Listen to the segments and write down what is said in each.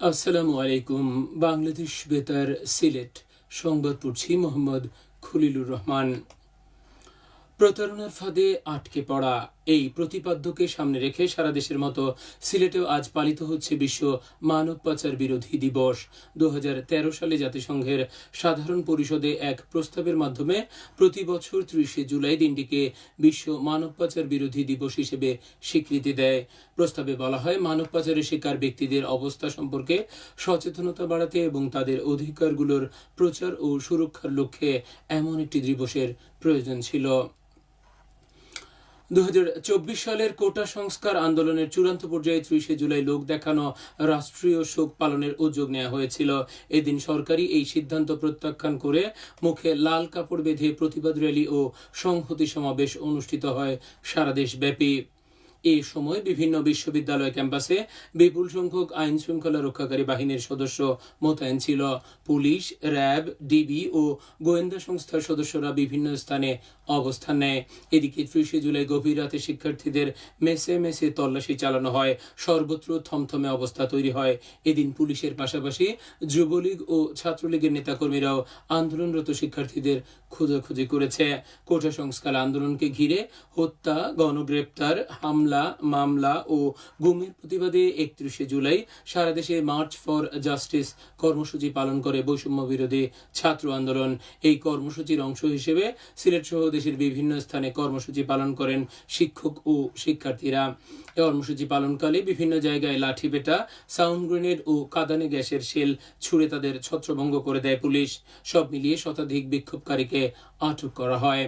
আসসালামু আলাইকুম। বাংলাদেশ বেতার, সিলেট। সংবাদ পড়ছি মোহাম্মদ খলিলুর রহমান। প্রতারণার ফাঁদে আটকে পড়া, এই প্রতিপাদ্যকে সামনে রেখে সারা দেশের মতো সিলেটেও আজ পালিত হচ্ছে বিশ্ব মানব পাচার বিরোধী দিবস। 2013 সালে জাতিসংঘের সাধারণ পরিষদে এক প্রস্তাবের মাধ্যমে প্রতি বছর 30 জুলাই দিনটিকে বিশ্ব মানব পাচার বিরোধী দিবস হিসেবে স্বীকৃতি দেয়। প্রস্তাবে বলা হয়, মানব পাচারের শিকার ব্যক্তিদের অবস্থা সম্পর্কে সচেতনতা বাড়াতে এবং তাদের অধিকারগুলোর প্রচার ও সুরক্ষার লক্ষ্যে এমন একটি দিবসের প্রয়োজন ছিল। 2024 সালের কোটা সংস্কার আন্দোলনের চূড়ান্ত পর্যায়ে 30 জুলাই লোক দেখানো রাষ্ট্রীয় শোক পালনের উদ্যোগ নেওয়া হয়েছিল। এদিন সরকারি এই সিদ্ধান্ত প্রত্যাখ্যান করে মুখে লাল কাপড় বেঁধে প্রতিবাদ র্যালি ও সংহতি সমাবেশ অনুষ্ঠিত হয় সারা দেশব্যাপী। এই সময় বিভিন্ন বিশ্ববিদ্যালয় ক্যাম্পাসে বিপুল সংখ্যক আইন শৃঙ্খলা রক্ষাকারী বাহিনীর সদস্য মোতায়েন ছিল। পুলিশ, র্যাব, ডিবি ও গোয়েন্দা সংস্থার সদস্যরা বিভিন্ন স্থানে অবস্থান নেয়। এদিকে 30 জুলাই গভীর রাতে শিক্ষার্থীদের মেসে মেসে তল্লাশি চালানো হয়, সর্বত্র থমথমে অবস্থা তৈরি হয়। এদিন পুলিশের পাশাপাশি যুবলীগ ও ছাত্রলীগের নেতাকর্মীরাও আন্দোলনরত শিক্ষার্থীদের খোঁজাখুঁজি করেছে। কোটা সংস্কার আন্দোলনকে ঘিরে হত্যা, গণগ্রেপ্তার, মামলা ও গুমের প্রতিবাদে 31 জুলাই সারা দেশে মার্চ ফর জাস্টিস কর্মসূচি পালন করে বৈষম্য বিরোধী ছাত্র আন্দোলন। এই কর্মসূচির অংশ হিসেবে সিলেট সহ দেশের বিভিন্ন স্থানে কর্মসূচি পালন করেন শিক্ষক ও শিক্ষার্থীরা। এই কর্মসূচি পালনকালে বিভিন্ন জায়গায় লাঠিপেটা, সাউন্ড গ্রেনেড ও কাঁদানে গ্যাসের শেল ছুড়ে তাদের ছত্রভঙ্গ করে দেয় পুলিশ। সব মিলিয়ে শতাধিক বিক্ষোভকারীকে আটক করা হয়।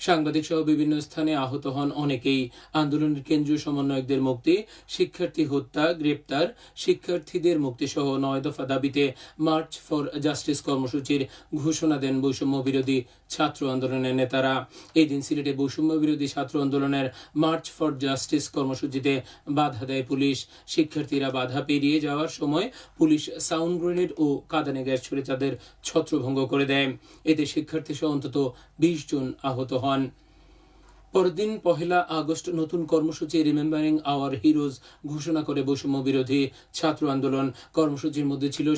সাংবাদিক সহ বিভিন্ন স্থানে আহত হন অনেকেই। আন্দোলনের কেন্দ্রীয় সমন্বয়কদের মুক্তি, শিক্ষার্থী হত্যা, গ্রেপ্তার, শিক্ষার্থীদের মুক্তি সহ 9 দফা দাবিতে মার্চ ফর জাস্টিস কর্মসূচির ঘোষণা দেন বৈষম্য বিরোধী ছাত্র আন্দোলনের নেতারা। এই দিন সিলেটে বৈষম্য বিরোধী ছাত্র আন্দোলনের মার্চ ফর জাস্টিস কর্মসূচিতে বাধা দেয় পুলিশ। শিক্ষার্থীরা বাধা পেরিয়ে যাওয়ার সময় পুলিশ সাউন্ড গ্রেনেড ও কাঁদানে গ্যাস ছুড়ে তাদের ছত্রভঙ্গ করে দেয়। এতে শিক্ষার্থী সহ অন্তত 20 জন আহত হন। পরদিন 1 আগস্ট নতুন কর্মসূচি রিমেম্বারিং আওয়ার হিরোজ ঘোষণা করে বৈষম্য বিরোধী ছাত্র আন্দোলন। কর্মসূচির মধ্যে ছিল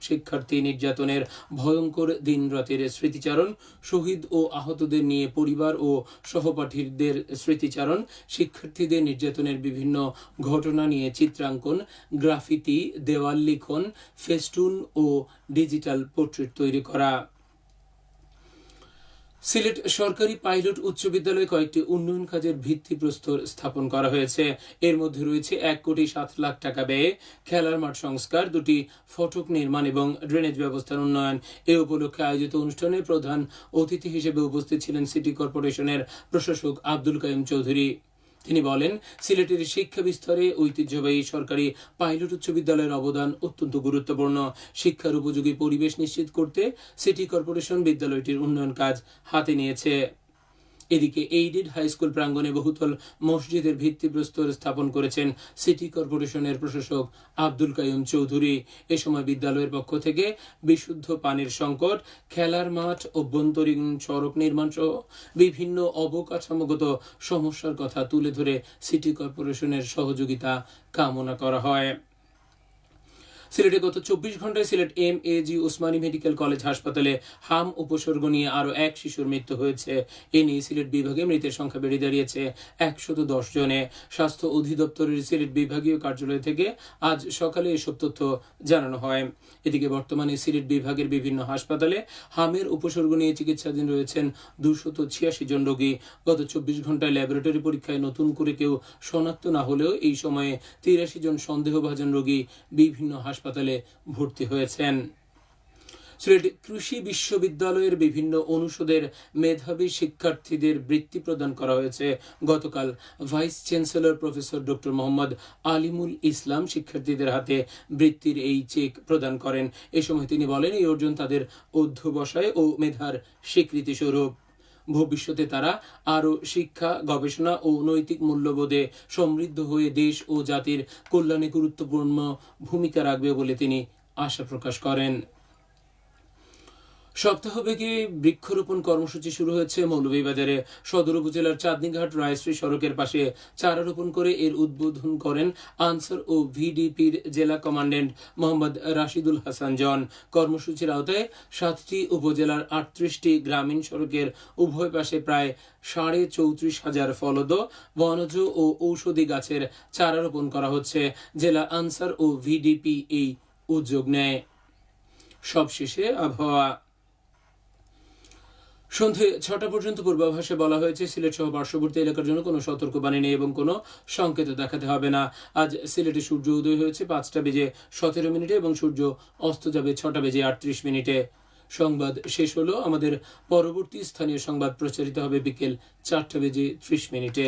শিক্ষার্থী নির্যাতনের ভয়ঙ্কর দিন রাতের স্মৃতিচারণ, শহীদ ও আহতদের নিয়ে পরিবার ও সহপাঠীদের স্মৃতিচারণ, শিক্ষার্থীদের নির্যাতনের বিভিন্ন ঘটনা নিয়ে চিত্রাঙ্কন, গ্রাফিতি, দেওয়াল লিখন, ফেস্টুন ও ডিজিটাল পোর্ট্রেট তৈরি করা। সিলেট সরকারি পাইলট উচ্চ বিদ্যালয়ে কয়েকটি উন্নয়ন কাজের ভিত্তিপ্রস্তর স্থাপন করা হয়েছে। এর মধ্যে রয়েছে 1,07,00,000 টাকা ব্যয়ে খেলার মাঠ সংস্কার, 2টি ফটক নির্মাণ এবং ড্রেনেজ ব্যবস্থার উন্নয়ন। এ উপলক্ষে আয়োজিত অনুষ্ঠানে প্রধান অতিথি হিসেবে উপস্থিত ছিলেন সিটি কর্পোরেশনের প্রশাসক আব্দুল কাইয়ুম চৌধুরী। তিনি বলেন, সিলেটের শিক্ষা বিস্তারে ঐতিহ্যবাহী সরকারি পাইলট উচ্চ বিদ্যালয়ের অবদান অত্যন্ত গুরুত্বপূর্ণ। শিক্ষার উপযোগী পরিবেশ নিশ্চিত করতে সিটি কর্পোরেশন বিদ্যালয়টির উন্নয়ন কাজ হাতে নিয়েছে। এদিকে এইডেড হাই স্কুল প্রাঙ্গণে বহুতল মসজিদের ভিত্তিপ্রস্তর স্থাপন করেছেন সিটি কর্পোরেশনের প্রশাসক আব্দুল কাইয়ুম চৌধুরী। এ সময় বিদ্যালয়ের পক্ষ থেকে বিশুদ্ধ পানির সংকট, খেলার মাঠ, অভ্যন্তরীণ সড়ক নির্মাণ সহ বিভিন্ন অবকাঠামোগত সমস্যার কথা তুলে ধরে সিটি কর্পোরেশনের সহযোগিতা কামনা করা হয়। সিলেটে গত 24 ঘন্টায় সিলেট এম.এ.জি. ওসমানী মেডিকেল কলেজ হাসপাতালে হাম উপসর্গ নিয়ে আরও এক শিশুর মৃত্যু হয়েছে। এ নিয়ে সিলেট বিভাগে মৃতের সংখ্যা বেড়ে দাঁড়িয়েছে 110 জনে। স্বাস্থ্য অধিদপ্তরের সিলেট বিভাগীয় কার্যালয় থেকে আজ সকালে এসব তথ্য জানানো হয়। এদিকে বর্তমানে সিলেট বিভাগের বিভিন্ন হাসপাতালে হামের উপসর্গ নিয়ে চিকিৎসাধীন রয়েছেন 286 জন রোগী। গত 24 ঘন্টায় ল্যাবরেটরি পরীক্ষায় নতুন করে কেউ শনাক্ত না হলেও এই সময়ে 83 জন সন্দেহভাজন রোগী বিভিন্ন হাসপাতালে ভর্তি হয়েছেন। সিলেট কৃষি বিশ্ববিদ্যালয়ের বিভিন্ন অনুষদের মেধাবী শিক্ষার্থীদের বৃত্তি প্রদান করা হয়েছে। গতকাল vice chancellor professor doctor Mohammad আলিমুল ইসলাম শিক্ষার্থীদের হাতে বৃত্তির এই চেক প্রদান করেন। এ সময় তিনি বলেন, এই অর্জন তাদের অধ্যবসায় ও মেধার স্বীকৃতি স্বরূপ। ভবিষ্যতে তারা আরও শিক্ষা, গবেষণা ও নৈতিক মূল্যবোধে সমৃদ্ধ হয়ে দেশ ও জাতির কল্যাণে গুরুত্বপূর্ণ ভূমিকা রাখবে বলে তিনি আশা প্রকাশ করেন। সপ্তাহব্যাপী বৃক্ষরোপণ কর্মসূচি শুরু হয়েছে মৌলভীবাজারে। সদর উপজেলার চাঁদনীঘাট রায়শ্রী সড়কের পাশে চারা রোপণ করে এর উদ্বোধন করেন আনসার ও ভিডিপির জেলা কমান্ড্যান্ট মোহাম্মদ রাশিদুল হাসান জন। কর্মসূচির আওতায় 7টি উপজেলার 38টি গ্রামীণ সড়কের উভয় পাশে প্রায় 34,500 ফলদ, বনজ ও ঔষধি গাছের চারা রোপণ করা হচ্ছে। জেলা আনসার ও ভিডিপি এই উদ্যোগ নেয়। সবশেষে আবহাওয়া। সন্ধে 6টা পর্যন্ত পূর্বাভাসে বলা হয়েছে সিলেট সহ পার্শ্ববর্তী এলাকার জন্য কোনো সতর্কবাণী নেই এবং কোনো সংকেত দেখাতে হবে না। আজ সিলেটে সূর্য উদয় হয়েছে 5টা বেজে 17 মিনিটে এবং সূর্য অস্ত যাবে 6টা বেজে 38 মিনিটে। সংবাদ শেষ হলো। আমাদের পরবর্তী স্থানীয় সংবাদ প্রচারিত হবে বিকেল 4টা বেজে 30 মিনিটে।